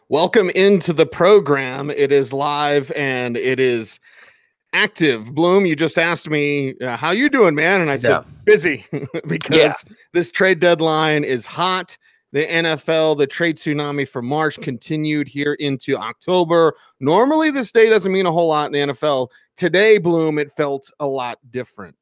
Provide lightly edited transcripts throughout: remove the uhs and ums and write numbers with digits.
Welcome into the program. It is live and it is active. Bloom, you just asked me, how you doing, man? And I said, Yeah. busy, Yeah. because this trade deadline is hot. The NFL, the trade tsunami from March continued here into October. Normally, this day doesn't mean a whole lot in the NFL. Today, Bloom, it felt a lot different.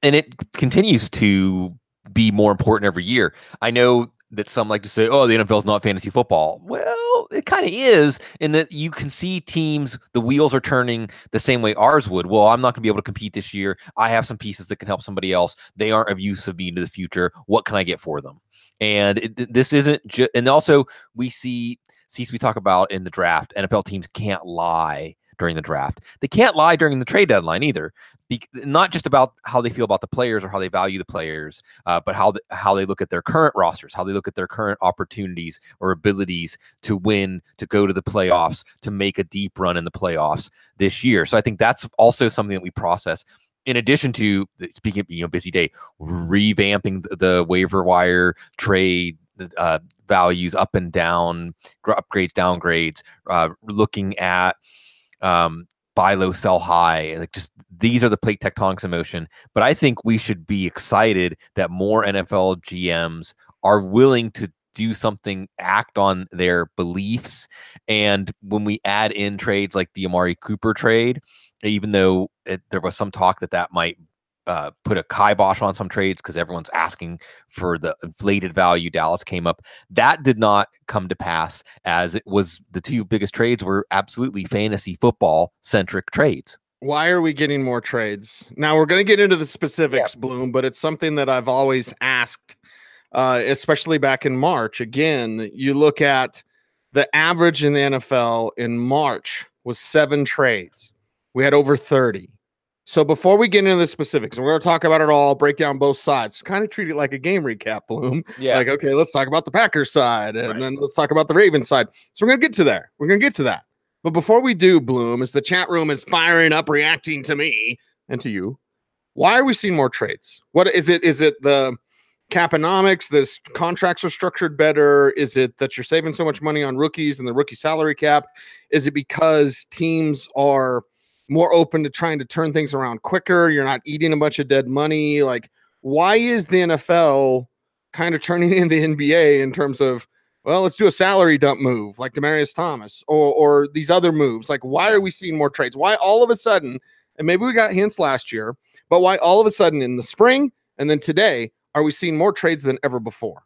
And it continues to be more important every year. I know that some like to say, oh, the NFL is not fantasy football. Well, it kind of is, in that you can see teams, the wheels are turning the same way ours would. Well, I'm not going to be able to compete this year. I have some pieces that can help somebody else. They aren't of use of me into the future. What can I get for them? And this isn't just, and also we see we talk about in the draft, NFL teams can't lie during the draft. They can't lie during the trade deadline either. Not just about how they feel about the players or how they value the players, but how they look at their current rosters, how they look at their current opportunities or abilities to win, to go to the playoffs, to make a deep run in the playoffs this year. So I think that's also something that we process. In addition to, speaking of, busy day, revamping the waiver wire trade values up and down, upgrades, downgrades, looking at buy low, sell high. Like, just these are the plate tectonics in motion. But I think we should be excited that more NFL GMs are willing to do something, act on their beliefs. And when we add in trades like the Amari Cooper trade, even though there was some talk that might put a kibosh on some trades because everyone's asking for the inflated value, Dallas came up. That did not come to pass, as it was the two biggest trades were absolutely fantasy football centric trades. Why are we getting more trades? Now, we're going to get into the specifics, Bloom, but it's something that I've always asked, especially back in March. Again, you look at the average in the NFL in March was 7 trades. We had over 30. So before we get into the specifics, and we're going to talk about it all, break down both sides, kind of treat it like a game recap, Bloom. Yeah. Like, okay, let's talk about the Packers side, and then let's talk about the Ravens side. So we're going to get to there. We're going to get to that. But before we do, Bloom, as the chat room is firing up, reacting to me and to you, why are we seeing more trades? What is it? Is it the caponomics? The contracts are structured better? Is it that you're saving so much money on rookies and the rookie salary cap? Is it because teams are more open to trying to turn things around quicker? You're not eating a bunch of dead money. Like, why is the NFL kind of turning into the NBA in terms of, well, let's do a salary dump move like Demaryius Thomas or these other moves? Like, why are we seeing more trades? Why all of a sudden, and maybe we got hints last year, but why all of a sudden in the spring and then today are we seeing more trades than ever before?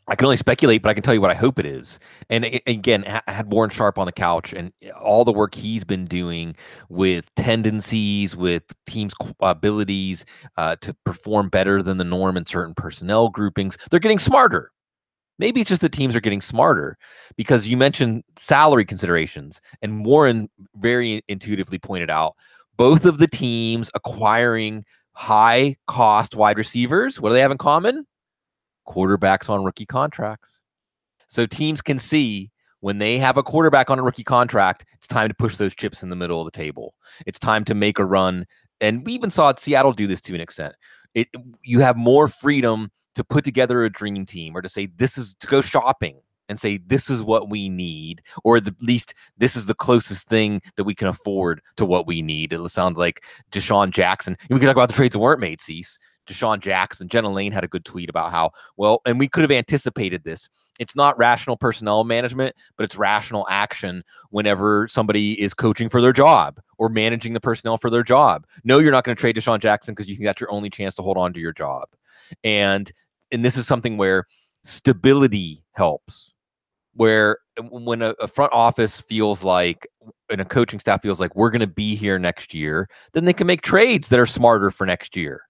I can only speculate, but I can tell you what I hope it is. And again, I had Warren Sharp on the couch, and all the work he's been doing with tendencies, with teams' abilities to perform better than the norm in certain personnel groupings. They're getting smarter. Maybe it's just that teams are getting smarter, because you mentioned salary considerations, and Warren very intuitively pointed out both of the teams acquiring high-cost wide receivers. What do they have in common? Quarterbacks on rookie contracts. So teams can see when they have a quarterback on a rookie contract, it's time to push those chips in the middle of the table. It's time to make a run. And we even saw Seattle do this to an extent. You have more freedom to put together a dream team, or to say, this is to go shopping and say, this is what we need, or at least this is the closest thing that we can afford to what we need. It sounds like Deshaun Jackson. And we can talk about the trades that weren't made, Cease. Deshaun Jackson, Jenna Lane had a good tweet about how, well, and we could have anticipated this. It's not rational personnel management, but it's rational action whenever somebody is coaching for their job or managing the personnel for their job. No, you're not going to trade Deshaun Jackson because you think that's your only chance to hold on to your job. And this is something where stability helps, where when a front office feels like, and a coaching staff feels like, we're going to be here next year, then they can make trades that are smarter for next year.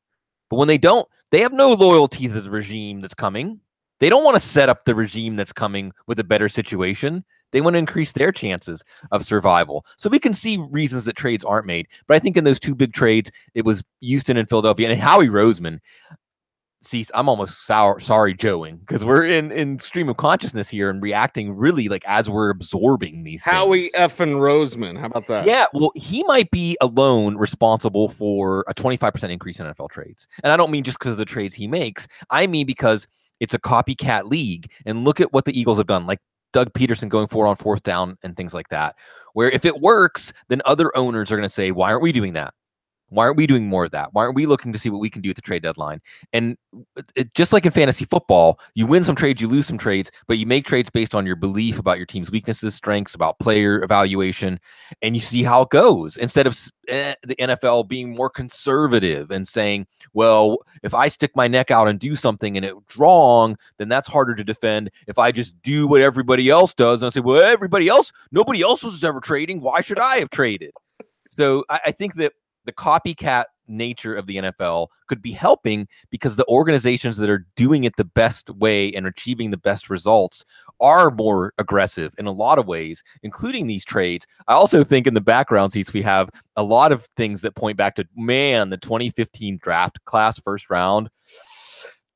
But when they don't, they have no loyalty to the regime that's coming. They don't want to set up the regime that's coming with a better situation. They want to increase their chances of survival. So we can see reasons that trades aren't made. But I think in those two big trades, it was Houston and Philadelphia. And Howie Roseman, Cease, I'm almost sorry joeing, because we're in stream of consciousness here and reacting really like as we're absorbing these Howie things. effing Roseman. How about that? Yeah, well, he might be alone responsible for a 25% increase in NFL trades. And I don't mean just because of the trades he makes. I mean because it's a copycat league. And look at what the Eagles have done. Like, Doug Peterson going for on 4th down and things like that, where if it works, then other owners are going to say, why aren't we doing that? Why aren't we doing more of that? Why aren't we looking to see what we can do at the trade deadline? And just like in fantasy football, you win some trades, you lose some trades, but you make trades based on your belief about your team's weaknesses, strengths, about player evaluation, and you see how it goes. Instead of the NFL being more conservative and saying, well, if I stick my neck out and do something and it's wrong, then that's harder to defend. If I just do what everybody else does, and I say, well, nobody else was ever trading. Why should I have traded? So I think that the copycat nature of the NFL could be helping because the organizations that are doing it the best way and achieving the best results are more aggressive in a lot of ways, including these trades. I also think in the background seats, we have a lot of things that point back to, the 2015 draft class, 1st round.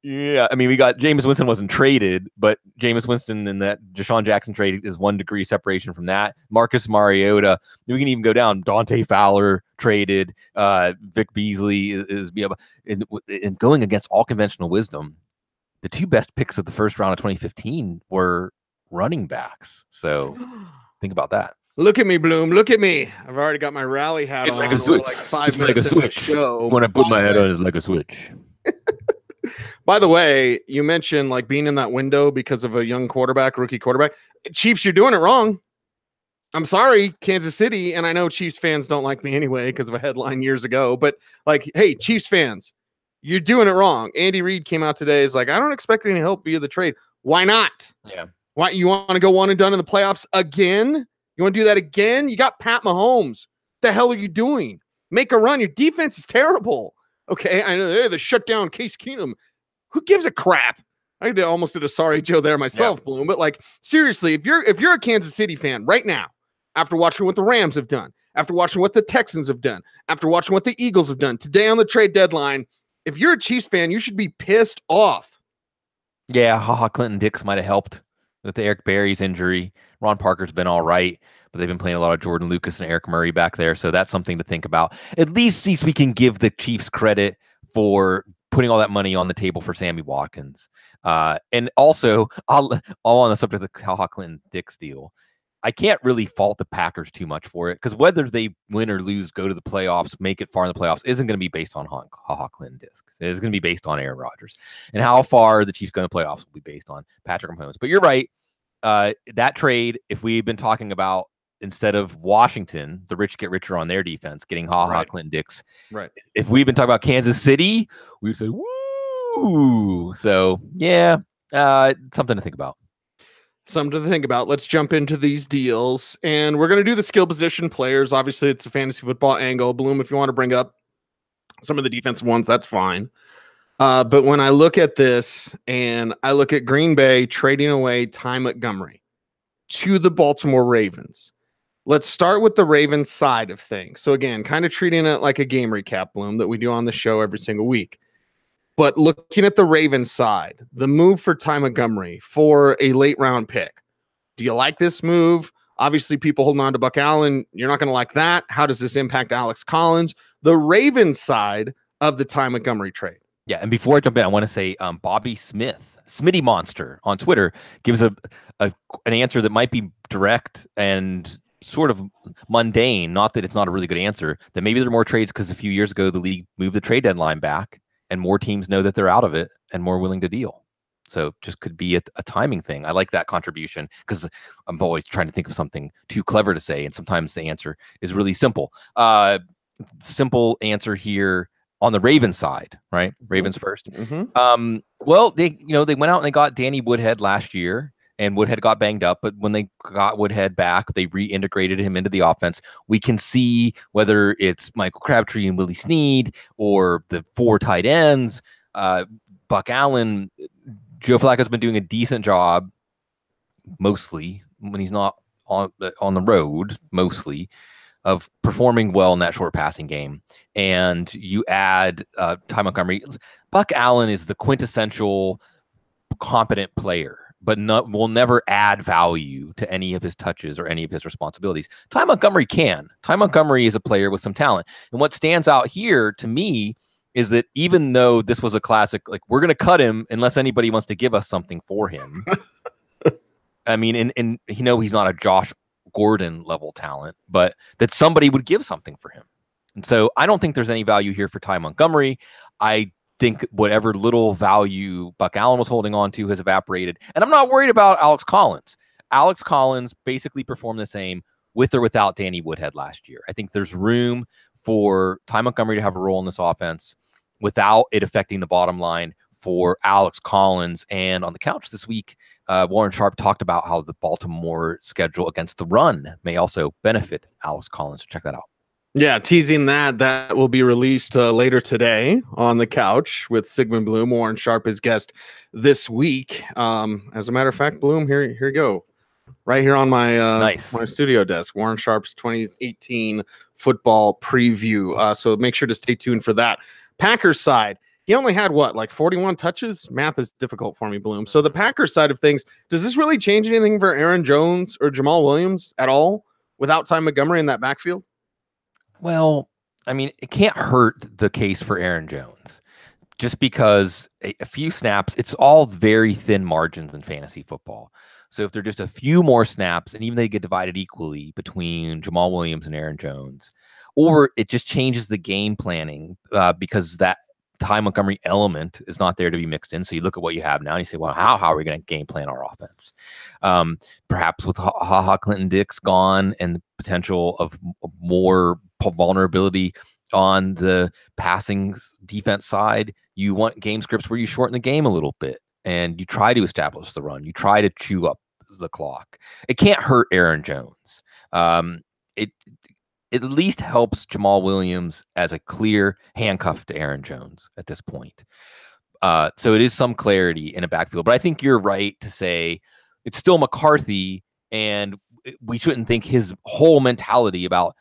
Yeah, I mean, we got Jameis Winston wasn't traded, but Jameis Winston and that Deshaun Jackson trade is 1 degree separation from that. Marcus Mariota, we can even go down. Dante Fowler traded. Vic Beasley is and going against all conventional wisdom. The 2 best picks of the 1st round of 2015 were running backs. So think about that. Look at me, Bloom. Look at me. I've already got my rally hat on. Like a switch. Like 5 minutes like a switch. Show. When I put my head on, it's like a switch. By the way, you mentioned like being in that window because of a young rookie quarterback. Chiefs, you're doing it wrong. I'm sorry, Kansas City, and I know Chiefs fans don't like me anyway because of a headline years ago, but like, hey, Chiefs fans, you're doing it wrong. Andy Reid came out today, is like, I don't expect any help via the trade. Why not? Yeah. Why you want to go 1 and done in the playoffs again? You want to do that again? You got Pat Mahomes. The hell are you doing? Make a run. Your defense is terrible. Okay, I know they're the shutdown Case Keenum. Who gives a crap? I almost did a sorry Joe there myself, Bloom. But like seriously, if you're a Kansas City fan right now, after watching what the Rams have done, after watching what the Texans have done, after watching what the Eagles have done today on the trade deadline, if you're a Chiefs fan, you should be pissed off. Yeah, Clinton Dix might have helped with the Eric Berry's injury. Ron Parker's been all right, but they've been playing a lot of Jordan Lucas and Eric Murray back there, so that's something to think about. At least we can give the Chiefs credit for putting all that money on the table for Sammy Watkins. And also, all on the subject of the Cal Clinton Dix deal, I can't really fault the Packers too much for it because whether they win or lose, go to the playoffs, make it far in the playoffs, isn't going to be based on Clinton Dix. It's going to be based on Aaron Rodgers. And how far the Chiefs go in the playoffs will be based on Patrick Mahomes. But you're right. That trade, if we had been talking about instead of Washington, the rich get richer on their defense, getting Clinton Dix. Right. If we'd been talking about Kansas City, we would say, woo. So, yeah, something to think about. Something to think about. Let's jump into these deals. And we're going to do the skill position players. Obviously, it's a fantasy football angle. Bloom, if you want to bring up some of the defensive ones, that's fine. But when I look at this and I look at Green Bay trading away Ty Montgomery to the Baltimore Ravens, let's start with the Ravens side of things. So again, kind of treating it like a game recap, Bloom, that we do on the show every single week. But looking at the Ravens side, the move for Ty Montgomery for a late round pick. Do you like this move? Obviously, people holding on to Buck Allen, you're not going to like that. How does this impact Alex Collins? The Ravens side of the Ty Montgomery trade. Yeah, and before I jump in, I want to say Bobby Smith, Smitty Monster on Twitter, gives an answer that might be direct and sort of mundane. Not that it's not a really good answer. That maybe there are more trades because a few years ago the league moved the trade deadline back, and more teams know that they're out of it and more willing to deal. So just could be a timing thing. I like that contribution because I'm always trying to think of something too clever to say, and sometimes the answer is really simple. Simple answer here on the Ravens side, right? Ravens first. Mm-hmm. Well, they went out and they got Danny Woodhead last year, and Woodhead got banged up, but when they got Woodhead back, they reintegrated him into the offense. We can see whether it's Michael Crabtree and Willie Snead or the 4 tight ends, Buck Allen. Joe Flacco's been doing a decent job, mostly when he's not on the road, mostly, of performing well in that short passing game. And you add Ty Montgomery. Buck Allen is the quintessential competent player, but will never add value to any of his touches or any of his responsibilities. Ty Montgomery can. Ty Montgomery is a player with some talent. And what stands out here to me is that even though this was a classic, like, we're going to cut him unless anybody wants to give us something for him. I mean, and he's not a Josh Gordon level talent, but that somebody would give something for him. And so I don't think there's any value here for Ty Montgomery. I think whatever little value Buck Allen was holding on to has evaporated. And I'm not worried about Alex Collins. Alex Collins basically performed the same with or without Danny Woodhead last year. I think there's room for Ty Montgomery to have a role in this offense without it affecting the bottom line for Alex Collins. And on the couch this week, Warren Sharp talked about how the Baltimore schedule against the run may also benefit Alex Collins. So check that out. Yeah, teasing that will be released later today on the couch with Sigmund Bloom. Warren Sharp is guest this week. As a matter of fact, Bloom, here you go. Right here on my nice. my studio desk, Warren Sharp's 2018 football preview. So make sure to stay tuned for that. Packers side, he only had like 41 touches? Math is difficult for me, Bloom. So the Packers side of things, does this really change anything for Aaron Jones or Jamal Williams at all without Ty Montgomery in that backfield? Well, I mean, it can't hurt the case for Aaron Jones just because a few snaps, it's all very thin margins in fantasy football. So if they're just a few more snaps and even they get divided equally between Jamal Williams and Aaron Jones, or it just changes the game planning because that Ty Montgomery element is not there to be mixed in. So you look at what you have now and you say, well, how are we going to game plan our offense? Perhaps with Clinton-Dix gone and the potential of more vulnerability on the passing defense side, you want game scripts where you shorten the game a little bit and you try to establish the run. You try to chew up the clock. It can't hurt Aaron Jones. It at least helps Jamal Williams as a clear handcuff to Aaron Jones at this point. So it is some clarity in a backfield, but I think you're right to say it's still McCarthy, and we shouldn't think his whole mentality about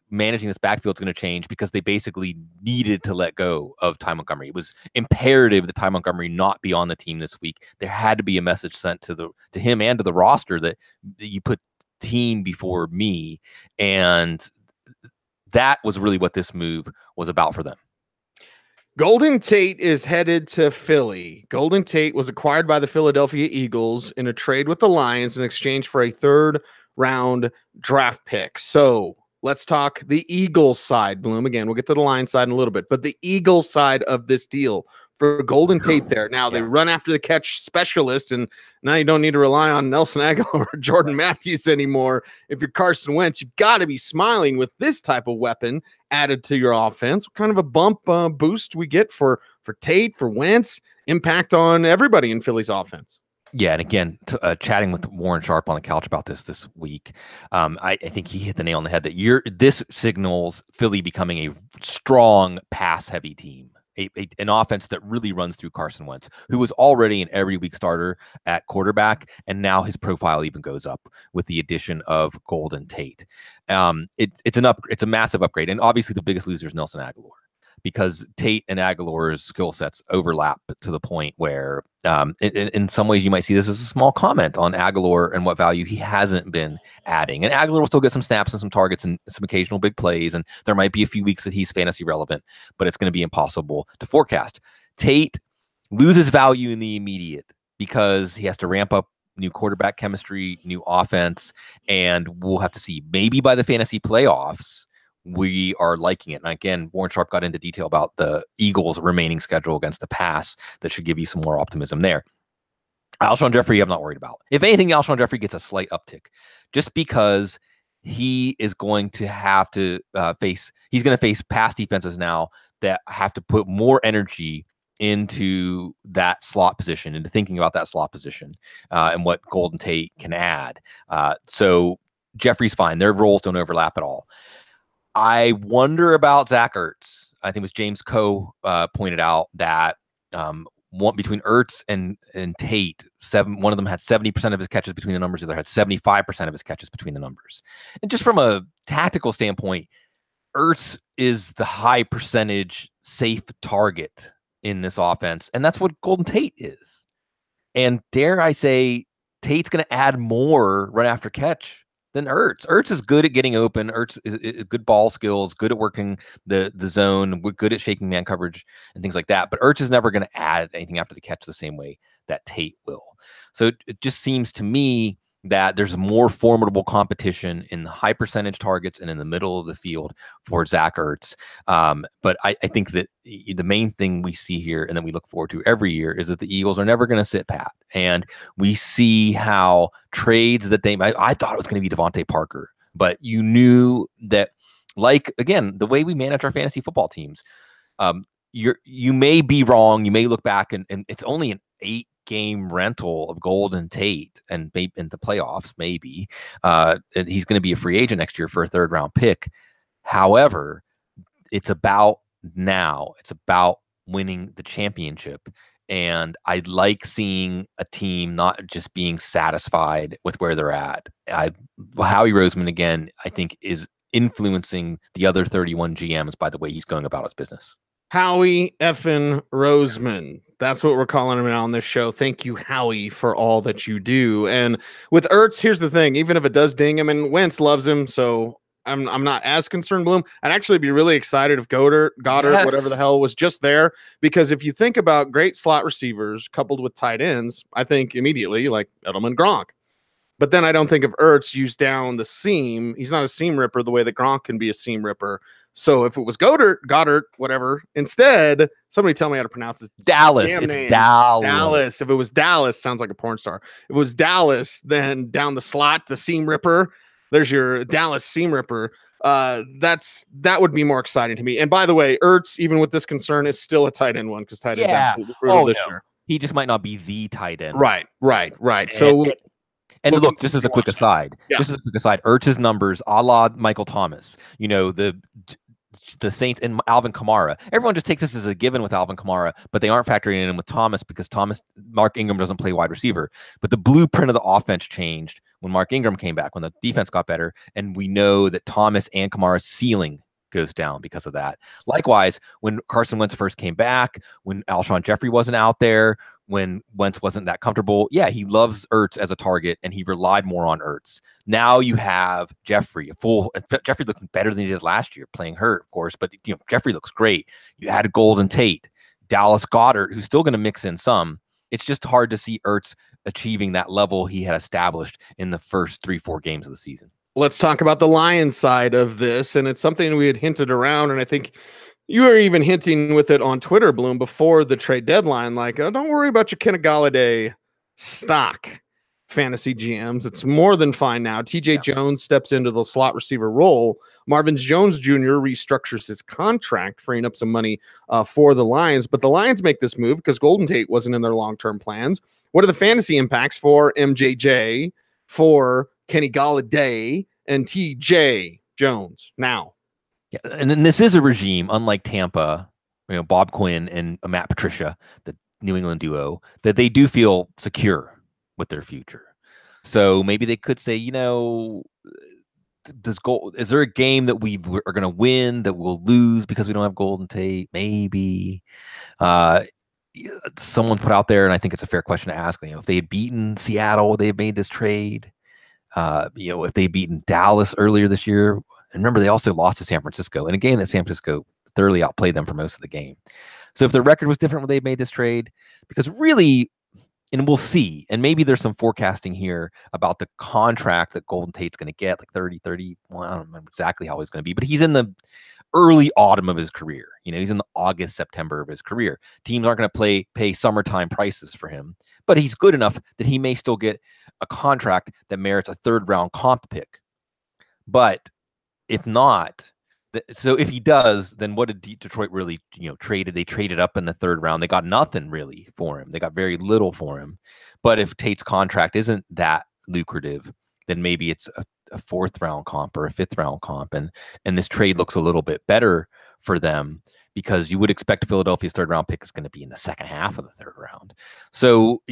managing this backfield is going to change because they basically needed to let go of Ty Montgomery. It was imperative that Ty Montgomery not be on the team this week. There had to be a message sent to him and to the roster that you put team before me, and that was really what this move was about for them. Golden Tate is headed to Philly. Golden Tate was acquired by the Philadelphia Eagles in a trade with the Lions in exchange for a third-round draft pick. So let's talk the Eagles side, Bloom. Again, we'll get to the Lions side in a little bit, but the Eagles side of this deal for Golden Tate there. Now they run after the catch specialist, and now you don't need to rely on Nelson Aguilar or Jordan Matthews anymore. If you're Carson Wentz, you've got to be smiling with this type of weapon added to your offense. What kind of a bump boost we get for Tate, for Wentz, impact on everybody in Philly's offense. Yeah, and again, chatting with Warren Sharp on the couch about this week, I think he hit the nail on the head that this signals Philly becoming a strong pass-heavy team. An offense that really runs through Carson Wentz, who was already an every week starter at quarterback, and now his profile even goes up with the addition of Golden Tate. It's a massive upgrade, and obviously the biggest loser is Nelson Aguilar, because Tate and Aguilar's skill sets overlap to the point where in some ways you might see this as a small comment on Aguilar and what value he hasn't been adding. And Aguilar will still get some snaps and some targets and some occasional big plays, and there might be a few weeks that he's fantasy relevant, but it's going to be impossible to forecast. Tate loses value in the immediate because he has to ramp up new quarterback chemistry, new offense, and we'll have to see. Maybe by the fantasy playoffs, we are liking it. And again, Warren Sharp got into detail about the Eagles' remaining schedule against the pass that should give you some more optimism there. Alshon Jeffrey, I'm not worried about. If anything, Alshon Jeffrey gets a slight uptick just because he is going to have to face pass defenses now that have to put more energy into that slot position, into thinking about that slot position and what Golden Tate can add. So Jeffrey's fine. Their roles don't overlap at all. I wonder about Zach Ertz. I think it was James Coe pointed out that between Ertz and Tate, one of them had 70% of his catches between the numbers, the other had 75% of his catches between the numbers. And just from a tactical standpoint, Ertz is the high percentage safe target in this offense, and that's what Golden Tate is. And dare I say, Tate's going to add more run after catch than Ertz. Ertz is good at getting open. Ertz is good ball skills, good at working the zone, good at shaking man coverage and things like that. But Ertz is never going to add anything after the catch the same way that Tate will. So it just seems to me that there's more formidable competition in the high percentage targets and in the middle of the field for Zach Ertz. But I think that the main thing we see here and that we look forward to every year is that the Eagles are never going to sit pat. And we see how trades that I thought it was going to be Devontae Parker, but you knew that, like, again, the way we manage our fantasy football teams, you may be wrong. You may look back and it's only an 8-game rental of Golden Tate and in the playoffs, maybe. He's going to be a free agent next year for a 3rd-round pick. However, it's about now. It's about winning the championship. And I like seeing a team not just being satisfied with where they're at. Howie Roseman, again, I think is influencing the other 31 GMs by the way he's going about his business. Howie effing Roseman. That's what we're calling him on this show. Thank you, Howie, for all that you do. And with Ertz, here's the thing. Even if it does ding him, and Wentz loves him, so I'm not as concerned, Bloom. I'd actually be really excited if Goddard, yes, whatever the hell, was just there. Because if you think about great slot receivers coupled with tight ends, I think immediately like Edelman, Gronk. But then I don't think of Ertz used down the seam. He's not a seam ripper the way that Gronk can be a seam ripper. So if it was Goddard, whatever, instead, somebody tell me how to pronounce it. Dallas. It's name. Dallas. Dallas. If it was Dallas, sounds like a porn star. If it was Dallas, then down the slot, the seam ripper. There's your Dallas seam ripper. That would be more exciting to me. And by the way, Ertz, even with this concern, is still a tight end one because tight end's absolutely brutal this year. He just might not be the tight end. Right. So. And look, just as a quick aside, Ertz's numbers, a la Michael Thomas, the Saints and Alvin Kamara. Everyone just takes this as a given with Alvin Kamara, but they aren't factoring in with Thomas because Mark Ingram doesn't play wide receiver. But the blueprint of the offense changed when Mark Ingram came back, when the defense got better, and we know that Thomas and Kamara's ceiling goes down because of that. Likewise, when Carson Wentz first came back, when Alshon Jeffrey wasn't out there, when Wentz wasn't that comfortable, he loves Ertz as a target, and he relied more on Ertz. Now you have Jeffrey, Jeffrey looking better than he did last year, playing hurt, of course, but Jeffrey looks great. You had Golden Tate, Dallas Goedert, who's still going to mix in some. It's just hard to see Ertz achieving that level he had established in the first 3-4 games of the season. Let's talk about the Lions side of this, and it's something we had hinted around, and I think you were even hinting with it on Twitter, Bloom, before the trade deadline, like, oh, don't worry about your Kenny Golladay stock, fantasy GMs. It's more than fine now. TJ Jones steps into the slot receiver role. Marvin Jones Jr. restructures his contract, freeing up some money for the Lions, but the Lions make this move because Golden Tate wasn't in their long-term plans. What are the fantasy impacts for MJJ, for Kenny Golladay, and TJ Jones now? Yeah, and then this is a regime, unlike Tampa, Bob Quinn and Matt Patricia, the New England duo, that they do feel secure with their future. So maybe they could say, is there a game that we are going to win that we'll lose because we don't have Golden Tate? Maybe. Someone put out there, and I think it's a fair question to ask, if they had beaten Seattle, would they have made this trade? If they had beaten Dallas earlier this year. And remember, they also lost to San Francisco in a game that San Francisco thoroughly outplayed them for most of the game. So if the record was different when they made this trade, because really, and we'll see, and maybe there's some forecasting here about the contract that Golden Tate's going to get, like 30, well, I don't remember exactly how he's going to be, but he's in the early autumn of his career. He's in the August, September of his career. Teams aren't going to pay summertime prices for him, but he's good enough that he may still get a contract that merits a 3rd-round comp pick. But if not, so if he does, then what did Detroit really, traded? They traded up in the 3rd round. They got nothing really for him. They got very little for him. But if Tate's contract isn't that lucrative, then maybe it's a 4th-round comp or a 5th-round comp. And this trade looks a little bit better for them because you would expect Philadelphia's 3rd-round pick is going to be in the second half of the 3rd round. So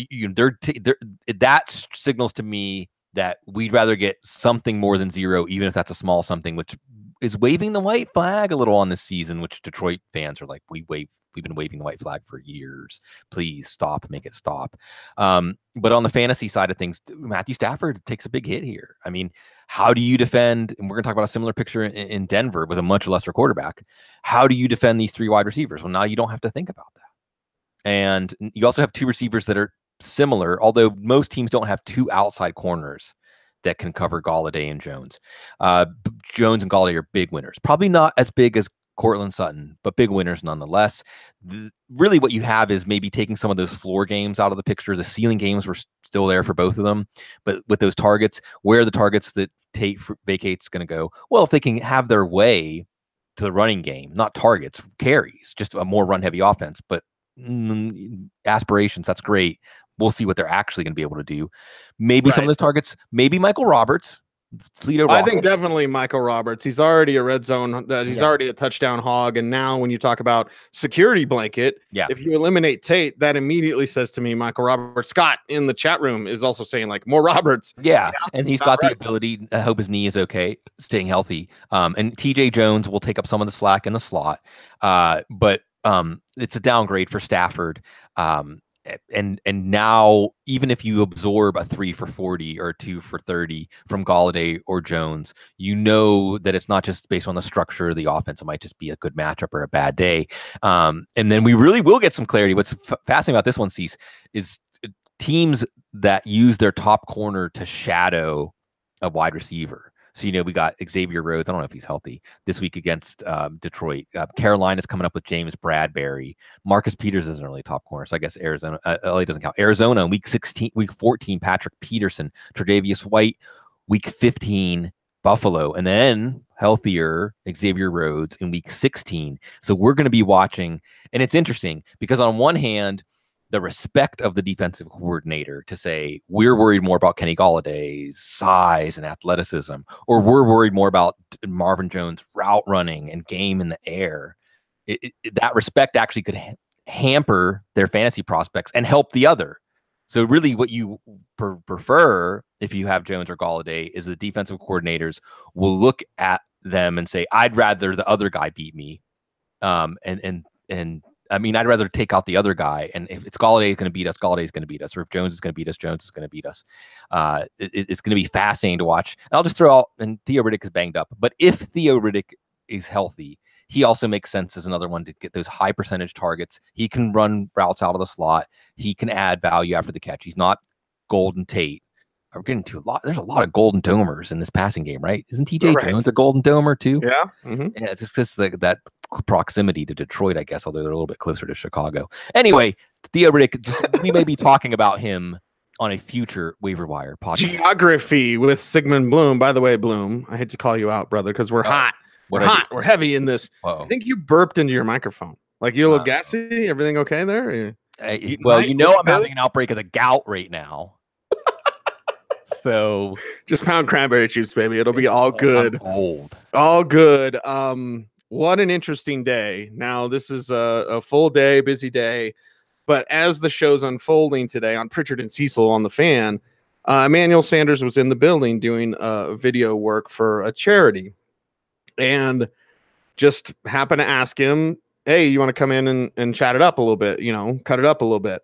that signals to me that we'd rather get something more than 0, even if that's a small something, which is waving the white flag a little on this season, which Detroit fans are like, we've been waving the white flag for years. Please stop, make it stop. But on the fantasy side of things, Matthew Stafford takes a big hit here. I mean, how do you defend, and we're going to talk about a similar picture in Denver with a much lesser quarterback. How do you defend these 3 wide receivers? Well, now you don't have to think about that. And you also have 2 receivers that are similar, although most teams don't have two outside corners that can cover Galladay and Jones. Jones and Galladay are big winners. Probably not as big as Cortland Sutton, but big winners nonetheless. Really what you have is maybe taking some of those floor games out of the picture. The ceiling games were still there for both of them, but with those targets, where are the targets that Tate vacates going to go? Well, if they can have their way to the running game, not targets, carries, just a more run-heavy offense, but aspirations, that's great. We'll see what they're actually going to be able to do. Maybe some of those targets, maybe Michael Roberts, I think definitely Michael Roberts. He's already a red zone. He's already a touchdown hog. And now when you talk about security blanket, if you eliminate Tate, that immediately says to me, Michael Roberts. Scott in the chat room is also saying like more Roberts. Yeah. And he's got the ability. I hope his knee is okay, staying healthy. And TJ Jones will take up some of the slack in the slot. But it's a downgrade for Stafford. And now, even if you absorb a 3 for 40 or a 2 for 30 from Galladay or Jones, you know that it's not just based on the structure of the offense. It might just be a good matchup or a bad day. And then we really will get some clarity. What's fascinating about this one, Cease, is teams that use their top corner to shadow a wide receiver. So, we got Xavier Rhodes. I don't know if he's healthy this week against Detroit. Carolina's coming up with James Bradbury. Marcus Peters isn't really a top corner. So I guess Arizona, LA doesn't count. Arizona, week 14, Patrick Peterson, Tre'Davious White, week 15, Buffalo, and then healthier Xavier Rhodes in week 16. So we're going to be watching. And it's interesting because on one hand, the respect of the defensive coordinator to say, we're worried more about Kenny Galladay's size and athleticism, or we're worried more about Marvin Jones' route running and game in the air. That respect actually could hamper their fantasy prospects and help the other. So really what you prefer if you have Jones or Galladay is the defensive coordinators will look at them and say, I'd rather the other guy beat me. I mean, I'd rather take out the other guy. And if it's Galladay going to beat us, Galladay is going to beat us. Or if Jones is going to beat us, Jones is going to beat us. It's going to be fascinating to watch. And I'll just throw out, and Theo Riddick is banged up. But if Theo Riddick is healthy, he also makes sense as another one to get those high percentage targets. He can run routes out of the slot. He can add value after the catch. He's not Golden Tate. We're getting to a lot. There's a lot of golden domers in this passing game, right? Isn't TJ Jones a golden domer too? Yeah. Yeah, it's just that proximity to Detroit, I guess, although they're a little bit closer to Chicago. Anyway, Theo Riddick, we may be talking about him on a future waiver wire podcast. Geography with Sigmund Bloom. By the way, Bloom, I hate to call you out, brother, because we're hot. We're hot. We're heavy in this. I think you burped into your microphone. Like you a little gassy? Everything okay there? Well, I'm having an outbreak of the gout right now. So just pound cranberry juice, baby. It'll be all good. All good. What an interesting day. Now, this is a full day, busy day. But as the show's unfolding today on Pritchard and Cecil on the Fan, Emmanuel Sanders was in the building doing video work for a charity. And just happened to ask him, hey, you want to come in and chat it up a little bit, cut it up a little bit.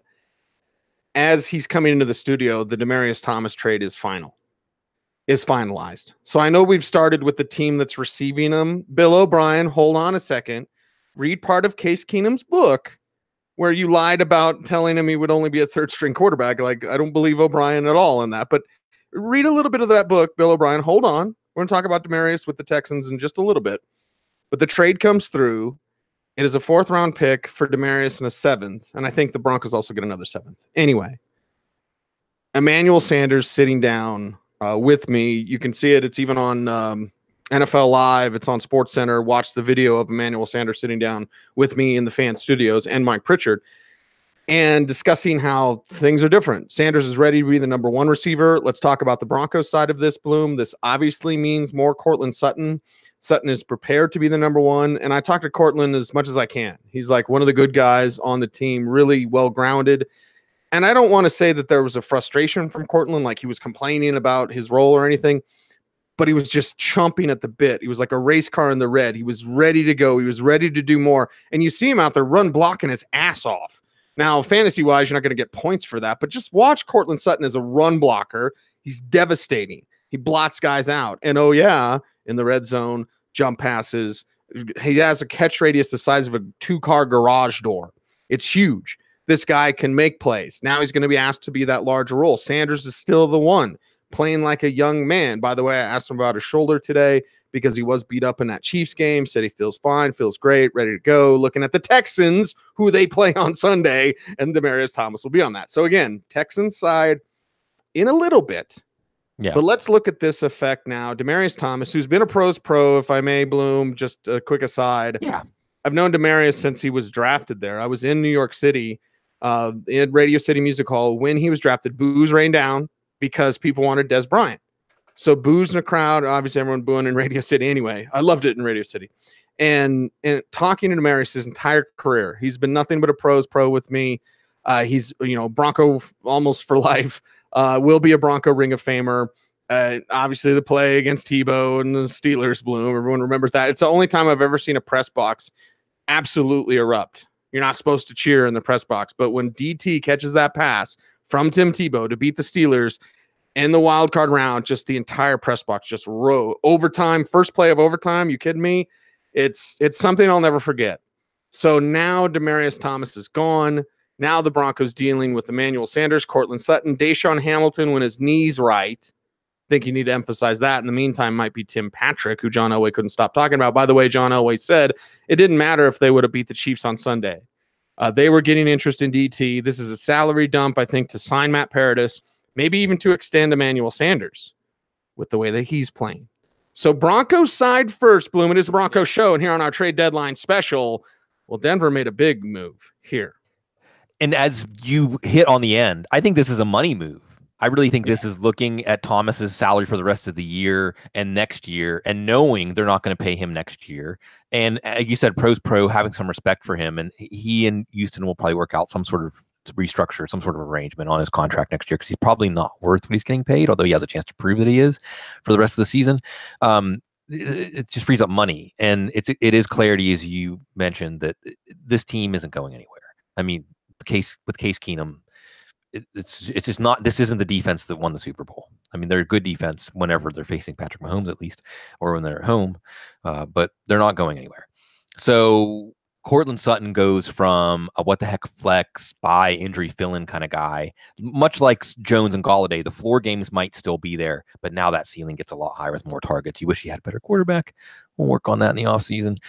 As he's coming into the studio, the Demaryius Thomas trade is finalized. So I know we've started with the team that's receiving him. Bill O'Brien, hold on a second. Read part of Case Keenum's book where you lied about telling him he would only be a third string quarterback. Like, I don't believe O'Brien at all in that. But read a little bit of that book, Bill O'Brien. Hold on. We're going to talk about Demaryius with the Texans in just a little bit. But the trade comes through. It is a 4th round pick for Demaryius and a 7th. And I think the Broncos also get another 7th. Anyway, Emmanuel Sanders sitting down with me. You can see it. It's even on NFL Live. It's on SportsCenter. Watch the video of Emmanuel Sanders sitting down with me in the Fan Studios and Mike Pritchard and discussing how things are different. Sanders is ready to be the number 1 receiver. Let's talk about the Broncos side of this, Bloom. This obviously means more Cortland Sutton. Sutton is prepared to be the number 1. And I talk to Cortland as much as I can. He's like one of the good guys on the team, really well-grounded. And I don't want to say that there was a frustration from Cortland, like he was complaining about his role or anything, but he was just chomping at the bit. He was like a race car in the red. He was ready to go. He was ready to do more. And you see him out there run blocking his ass off. Now, fantasy-wise, you're not going to get points for that, but just watch Cortland Sutton as a run blocker. He's devastating. He blots guys out. And oh yeah, in the red zone, jump passes. He has a catch radius the size of a 2-car garage door. It's huge. this guy can make plays. Now he's going to be asked to be that large role. Sanders is still the one playing like a young man. By the way, I asked him about his shoulder today because he was beat up in that Chiefs game, said he feels fine, feels great, ready to go. Looking at the Texans, who they play on Sunday, and Demaryius Thomas will be on that. So again, Texans side in a little bit. Yeah. But let's look at this effect now. Demaryius Thomas, who's been a pro's pro, if I may, Bloom, just a quick aside. Yeah. I've known Demaryius since he was drafted there. I was in New York City in Radio City Music Hall when he was drafted. Boos rained down because people wanted Des Bryant. So boos in the crowd, obviously everyone booing in Radio City anyway. I loved it in Radio City. And talking to Demaryius his entire career, he's been nothing but a pro's pro with me. He's, Bronco almost for life. Will be a Bronco Ring of Famer. Obviously the play against Tebow and the Steelers, Bloom. Everyone remembers that. It's the only time I've ever seen a press box absolutely erupt. You're not supposed to cheer in the press box, but when DT catches that pass from Tim Tebow to beat the Steelers in the wild card round, just the entire press box just rose. Overtime, first play of overtime. You kidding me? It's something I'll never forget. So now Demaryius Thomas is gone. Now the Broncos dealing with Emmanuel Sanders, Cortland Sutton, Deshaun Hamilton when his knee's right. I think you need to emphasize that. In the meantime, might be Tim Patrick, who John Elway couldn't stop talking about. By the way, John Elway said it didn't matter if they would have beat the Chiefs on Sunday. They were getting interest in DT. This is a salary dump, I think, to sign Matt Paradis, maybe even to extend Emmanuel Sanders with the way that he's playing. So Broncos side first, Bloom. It is the Broncos show, and here on our trade deadline special, well, Denver made a big move here. And as you hit on the end, I think this is a money move. I really think this is looking at Thomas's salary for the rest of the year and next year and knowing they're not going to pay him next year. And you said pro's pro, having some respect for him. And he and Houston will probably work out some sort of restructure, some sort of arrangement on his contract next year because he's probably not worth what he's getting paid, although he has a chance to prove that he is for the rest of the season. It just frees up money. And it is clarity, as you mentioned, that this team isn't going anywhere. I mean, Case Keenum, it's just not. This isn't the defense that won the Super Bowl. I mean, they're a good defense whenever they're facing Patrick Mahomes, at least, or when they're at home, but they're not going anywhere. So Cortland Sutton goes from a what the heck flex by injury fill-in kind of guy, much like Jones and Golladay. The floor games might still be there, but now that ceiling gets a lot higher with more targets. You wish he had a better quarterback. We'll work on that in the offseason.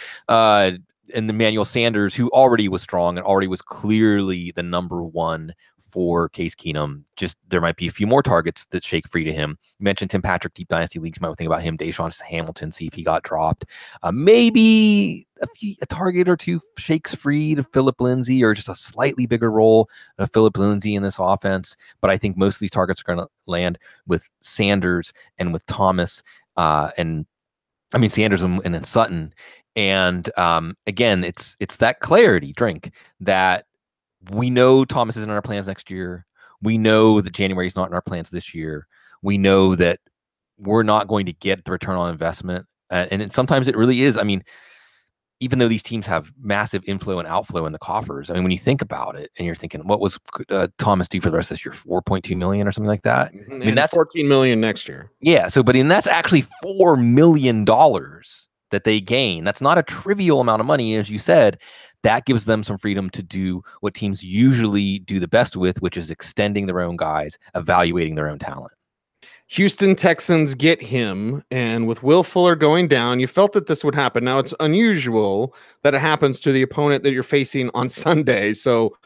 And Emmanuel Sanders, who already was strong and already was clearly the number one for Case Keenum. Just there might be a few more targets that shake free to him. You mentioned Tim Patrick, Deep Dynasty Leagues. You might think about him. Deshaun Hamilton, see if he got dropped. Maybe a target or two shakes free to Phillip Lindsay, or just a slightly bigger role of Phillip Lindsay in this offense. But I think most of these targets are going to land with Sanders and with Thomas, Sanders and then Sutton. And again, it's that clarity drink that we know Thomas isn't in our plans next year. We know that January is not in our plans this year. We know that we're not going to get the return on investment. And sometimes it really is. I mean, even though these teams have massive inflow and outflow in the coffers, I mean, when you think about it and you're thinking, what was Thomas do for the rest of this year? $4.2 million or something like that? I mean, that's $14 million next year. Yeah. So, that's actually $4 million that they gain. That's not a trivial amount of money, as you said. That gives them some freedom to do what teams usually do the best with, which is extending their own guys, evaluating their own talent. Houston Texans get him, and with Will Fuller going down, you felt that this would happen. Now, it's unusual that it happens to the opponent that you're facing on Sunday. So,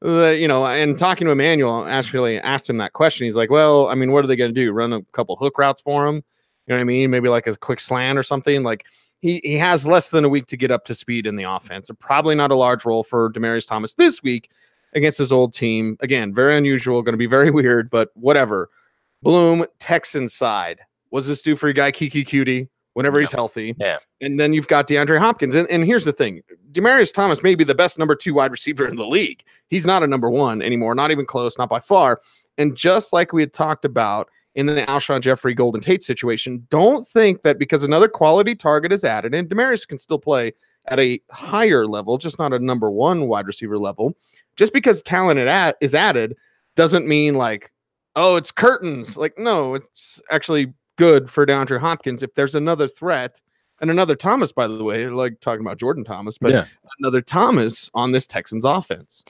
and talking to Emmanuel, actually asked him that question. He's like, well, I mean, what are they going to do? Run a couple hook routes for him? You know what I mean? Maybe like a quick slant or something. Like, He has less than a week to get up to speed in the offense. And probably not a large role for Demaryius Thomas this week against his old team. Again, very unusual, going to be very weird, but whatever. Bloom, Texans side. What's this do for your guy, Kiki Cutie, whenever he's healthy? Yeah. And then you've got Deandre Hopkins. And here's the thing. Demaryius Thomas may be the best number 2 wide receiver in the league. He's not a number 1 anymore, not even close, not by far. And just like we had talked about in the Alshon Jeffrey Golden Tate situation, don't think that because another quality target is added, and Demaryius can still play at a higher level, just not a number 1 wide receiver level. Just because talent is added doesn't mean like, oh, it's curtains. Like, no, it's actually good for DeAndre Hopkins if there's another threat, and another Thomas, by the way, like talking about Jordan Thomas, but another Thomas on this Texans offense.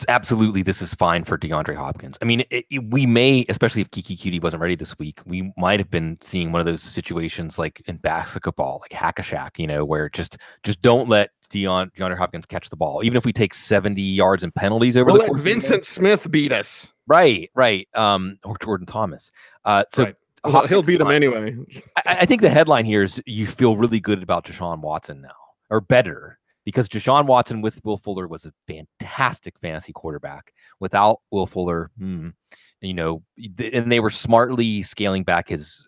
absolutely, this is fine for DeAndre Hopkins. I mean, we may, especially if Kiki Cutie wasn't ready this week, we might have been seeing one of those situations like in basketball, like hack-a-shack, where just don't let DeAndre Hopkins catch the ball, even if we take 70 yards and penalties over we'll the let course Vincent Smith beat us. Right. Or Jordan Thomas. Right. Well, he'll beat him anyway. I think the headline here is you feel really good about Deshaun Watson now, or better, because Deshaun Watson with Will Fuller was a fantastic fantasy quarterback. Without Will Fuller, and they were smartly scaling back his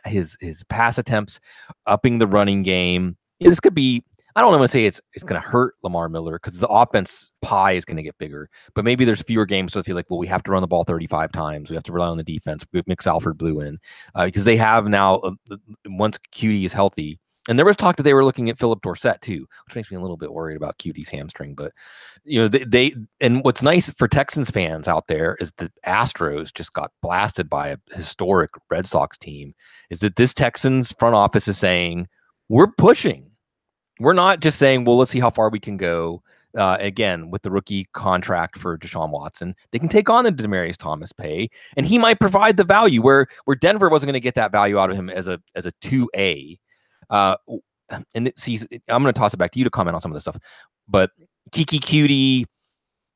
his pass attempts, upping the running game. This could be. I don't want to say it's going to hurt Lamar Miller because the offense pie is going to get bigger, but maybe there's fewer games. So I feel like, well, we have to run the ball 35 times. We have to rely on the defense. Mix Alfred blew in because they have now, once Cutie is healthy, and there was talk that they were looking at Philip Dorsett too, which makes me a little bit worried about Cutie's hamstring. But, they and what's nice for Texans fans out there is the Astros just got blasted by a historic Red Sox team, is that this Texans front office is saying, we're pushing. We're not just saying, well, let's see how far we can go. Again, with the rookie contract for Deshaun Watson, they can take on the Demaryius Thomas pay, and he might provide the value where Denver wasn't going to get that value out of him as a 2A. And I'm going to toss it back to you to comment on some of this stuff. But Kiki Cutie,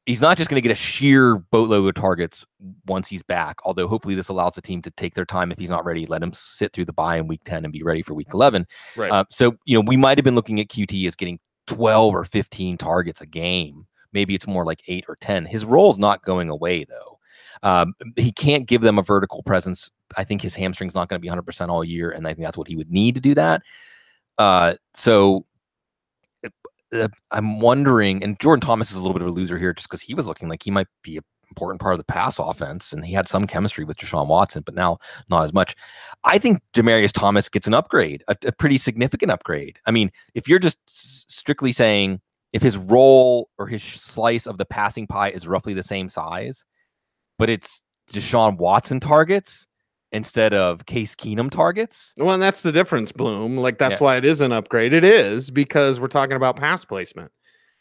he's not just going to get a sheer boatload of targets once he's back, although hopefully this allows the team to take their time. If he's not ready, let him sit through the bye in week 10 and be ready for week 11. Right. So, we might have been looking at QT as getting 12 or 15 targets a game. Maybe it's more like 8 or 10. His role's not going away, though. He can't give them a vertical presence. I think his hamstring's not going to be 100% all year, and I think that's what he would need to do that. So I'm wondering, and Jordan Thomas is a little bit of a loser here just because he was looking like he might be an important part of the pass offense, and he had some chemistry with Deshaun Watson, but now not as much. I think Demaryius Thomas gets an upgrade, a pretty significant upgrade. I mean, if you're just strictly saying if his role or his slice of the passing pie is roughly the same size, but it's Deshaun Watson targets instead of Case Keenum targets. Well, and that's the difference, Bloom. Like, that's why it is an upgrade. It is because we're talking about pass placement.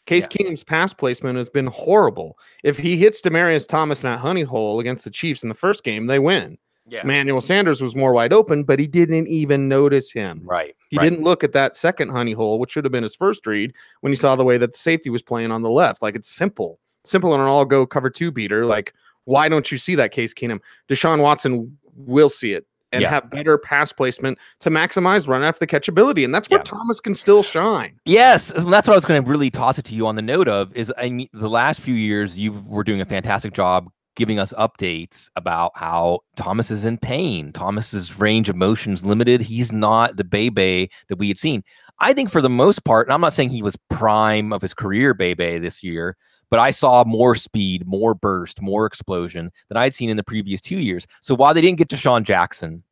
Case Keenum's pass placement has been horrible. If he hits Demaryius Thomas in that honey hole against the Chiefs in the first game, they win. Yeah. Manuel Sanders was more wide open, but he didn't even notice him. Right. He didn't look at that second honey hole, which should have been his first read, when he saw the way that the safety was playing on the left. Like, it's simple and an all-go cover 2 beater. Like, why don't you see that, Case Keenum? Deshaun Watson will see it and have better pass placement to maximize run after the catchability. And that's where Thomas can still shine. Yes. That's what I was going to really toss it to you on the note of is, I mean, the last few years you were doing a fantastic job giving us updates about how Thomas is in pain. Thomas's range of motion is limited. He's not the Bebe that we had seen. I think for the most part, and I'm not saying he was prime of his career Bebe this year, but I saw more speed, more burst, more explosion than I'd seen in the previous 2 years. So while they didn't get Deshaun Jackson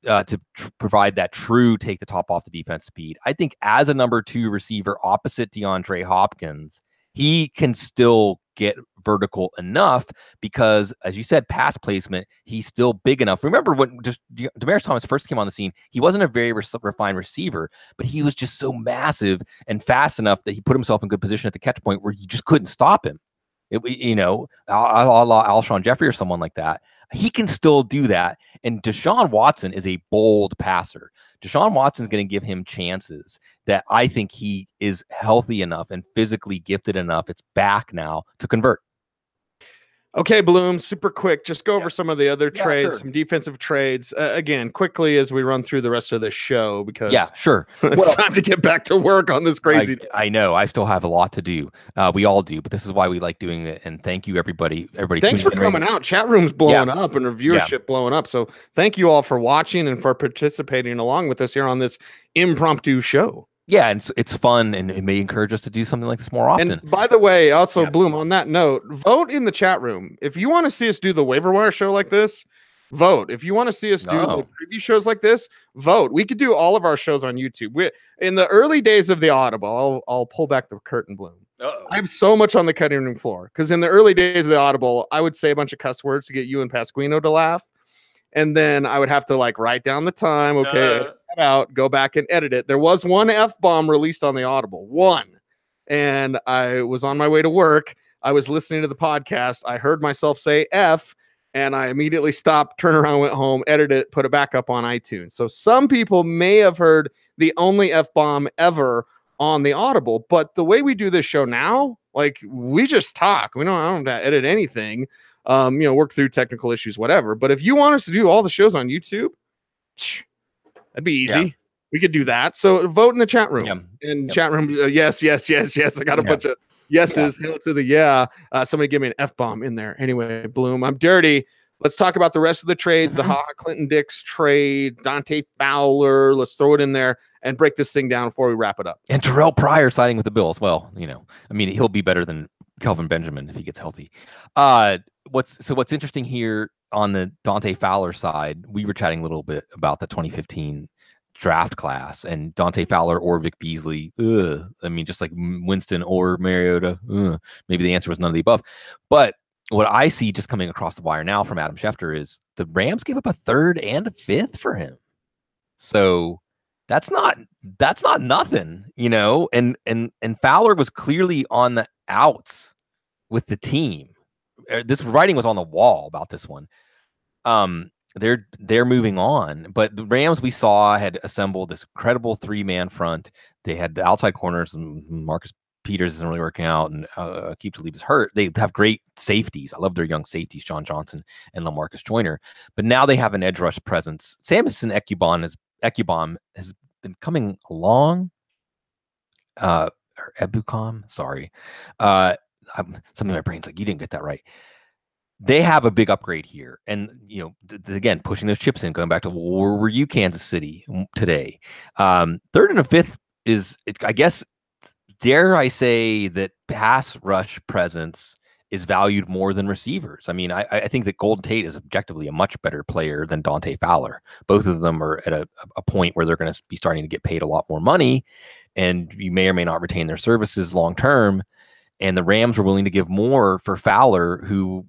to provide that true take the top off the defense speed, I think as a number 2 receiver opposite DeAndre Hopkins, he can still get vertical enough because, as you said, pass placement, he's still big enough. Remember when Demaryius Thomas first came on the scene, he wasn't a very refined receiver, but he was just so massive and fast enough that he put himself in good position at the catch point where you just couldn't stop him. Alshon Jeffrey or someone like that. He can still do that. And Deshaun Watson is a bold passer. Deshaun Watson is going to give him chances that I think he is healthy enough and physically gifted enough. It's back now to convert. Okay, Bloom, super quick. Just go over some of the other trades, some defensive trades. Again, quickly as we run through the rest of the show, because it's time to get back to work on this crazy. I know. I still have a lot to do. We all do, but this is why we like doing it. And thank you, everybody. Thanks for coming out. Chat room's blowing up and our viewership blowing up. So thank you all for watching and for participating along with us here on this impromptu show. Yeah, and it's fun, and it may encourage us to do something like this more often. And by the way, also, Bloom, on that note, vote in the chat room. If you want to see us do the waiver wire show like this, vote. If you want to see us do the preview shows like this, vote. We could do all of our shows on YouTube. In the early days of the Audible, I'll pull back the curtain, Bloom. I have so much on the cutting room floor, because in the early days of the Audible, I would say a bunch of cuss words to get you and Pasquino to laugh. And then I would have to write down the time. Okay, out, go back and edit it. There was one F-bomb released on the Audible, one. And I was on my way to work. I was listening to the podcast. I heard myself say F, and I immediately stopped, turned around, went home, edited it, put it back up on iTunes. So some people may have heard the only F-bomb ever on the Audible, but the way we do this show now, like, we just talk. I don't have to edit anything, work through technical issues, whatever. But if you want us to do all the shows on YouTube, that'd be easy. Yeah. We could do that. So vote in the chat room. Chat room, yes. I got a bunch of yeses. Hell to the yeah. Somebody give me an F-bomb in there. Anyway, Bloom, I'm dirty. Let's talk about the rest of the trades. The Clinton Dix trade, Dante Fowler. Let's throw it in there and break this thing down before we wrap it up. And Terrell Pryor signing with the Bills. Well, he'll be better than Kelvin Benjamin if he gets healthy. What's interesting here on the Dante Fowler side, we were chatting a little bit about the 2015 draft class, and Dante Fowler or Vic Beasley. Just like Winston or Mariota. Maybe the answer was none of the above. But what I see just coming across the wire now from Adam Schefter is the Rams gave up a 3rd and a 5th for him. So that's not nothing, and Fowler was clearly on the outs with the team. This writing was on the wall about this one. They're moving on, but the Rams we saw had assembled this incredible 3-man front. They had the outside corners, and Marcus Peters isn't really working out, and Aqib Talib is hurt. They have great safeties. I love their young safeties, John Johnson and LaMarcus Joyner. But now they have an edge rush presence. Samson Ekubom has been coming along. Or Ebukam, sorry. Something in my brain's like, you didn't get that right. They have a big upgrade here, and again, pushing those chips in. Going back to where were you, Kansas City today? 3rd and a 5th is, I guess. Dare I say that pass rush presence is valued more than receivers? I think that Golden Tate is objectively a much better player than Dante Fowler. Both of them are at a point where they're going to be starting to get paid a lot more money, and you may or may not retain their services long term. And the Rams were willing to give more for Fowler, who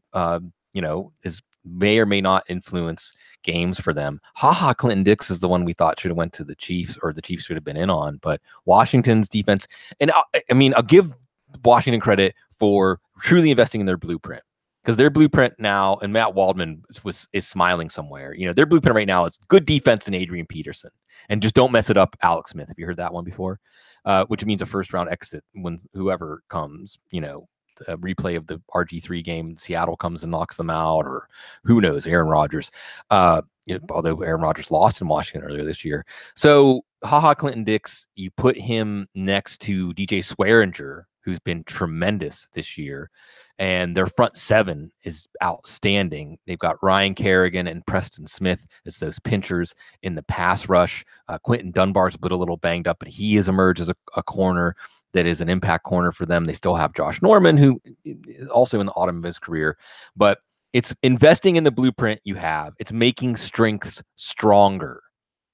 may or may not influence games for them. Clinton Dix is the one we thought should have went to the Chiefs, or the Chiefs should have been in on. But Washington's defense, and I'll give Washington credit for truly investing in their blueprint, because their blueprint now, and Matt Waldman is smiling somewhere. Their blueprint right now is good defense and Adrian Peterson, and just don't mess it up. Alex Smith, have you heard that one before? Which means a 1st-round exit when whoever comes. A replay of the RG3 game, Seattle comes and knocks them out, or who knows, Aaron Rodgers. Although Aaron Rodgers lost in Washington earlier this year. So Clinton Dix, you put him next to DJ Swearinger, who's been tremendous this year, and their front 7 is outstanding. They've got Ryan Kerrigan and Preston Smith as those pinchers in the pass rush. Quentin Dunbar's a little banged up, but he has emerged as a corner that is an impact corner for them. They still have Josh Norman, who is also in the autumn of his career, but it's investing in the blueprint you have. It's making strengths stronger.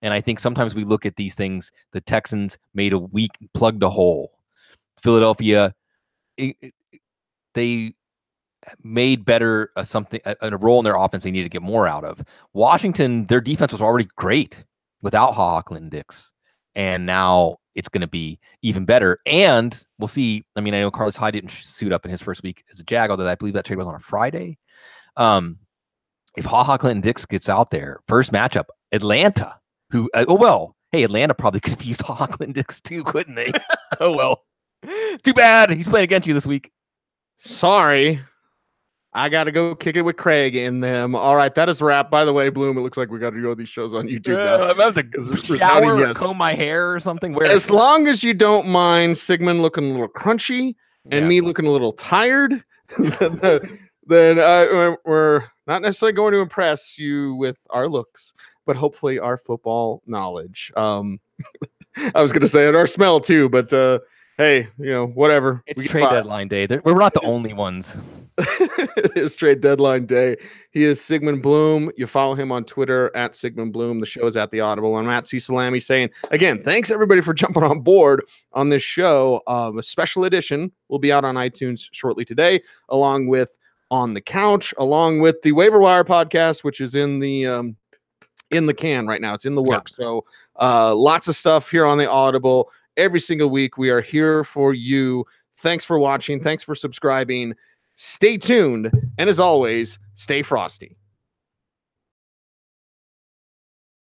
And I think sometimes we look at these things. The Texans made a weak, plugged a hole. Philadelphia, they made better a role in their offense they needed to get more out of. Washington, their defense was already great without Clinton Dix. And now it's going to be even better. And we'll see. I know Carlos Hyde didn't suit up in his first week as a Jag, although I believe that trade was on a Friday. If Clinton Dix gets out there, first matchup, Atlanta, who, Atlanta probably could have used Clinton Dix too, couldn't they? Oh, well. Too bad. He's playing against you this week. Sorry. I got to go kick it with Craig in them. All right, that is a wrap. By the way, Bloom, it looks like we got to go these shows on YouTube now. I'm about to shower or comb my hair or something. As long as you don't mind Sigmund looking a little crunchy and me looking a little tired, then we're not necessarily going to impress you with our looks, but hopefully our football knowledge. I was going to say, and our smell too, but hey, whatever. It's trade deadline day. We're not the only ones. It is trade deadline day. He is Sigmund Bloom. You follow him on Twitter at Sigmund Bloom. The show is at the Audible. I'm at Cecil Lammey saying, again, thanks everybody for jumping on board on this show. A special edition will be out on iTunes shortly today, along with On the Couch, along with the Waiver Wire podcast, which is in the can right now. It's in the works. Yeah. So lots of stuff here on the Audible. Every single week, we are here for you. Thanks for watching. Thanks for subscribing. Stay tuned. And as always, stay frosty.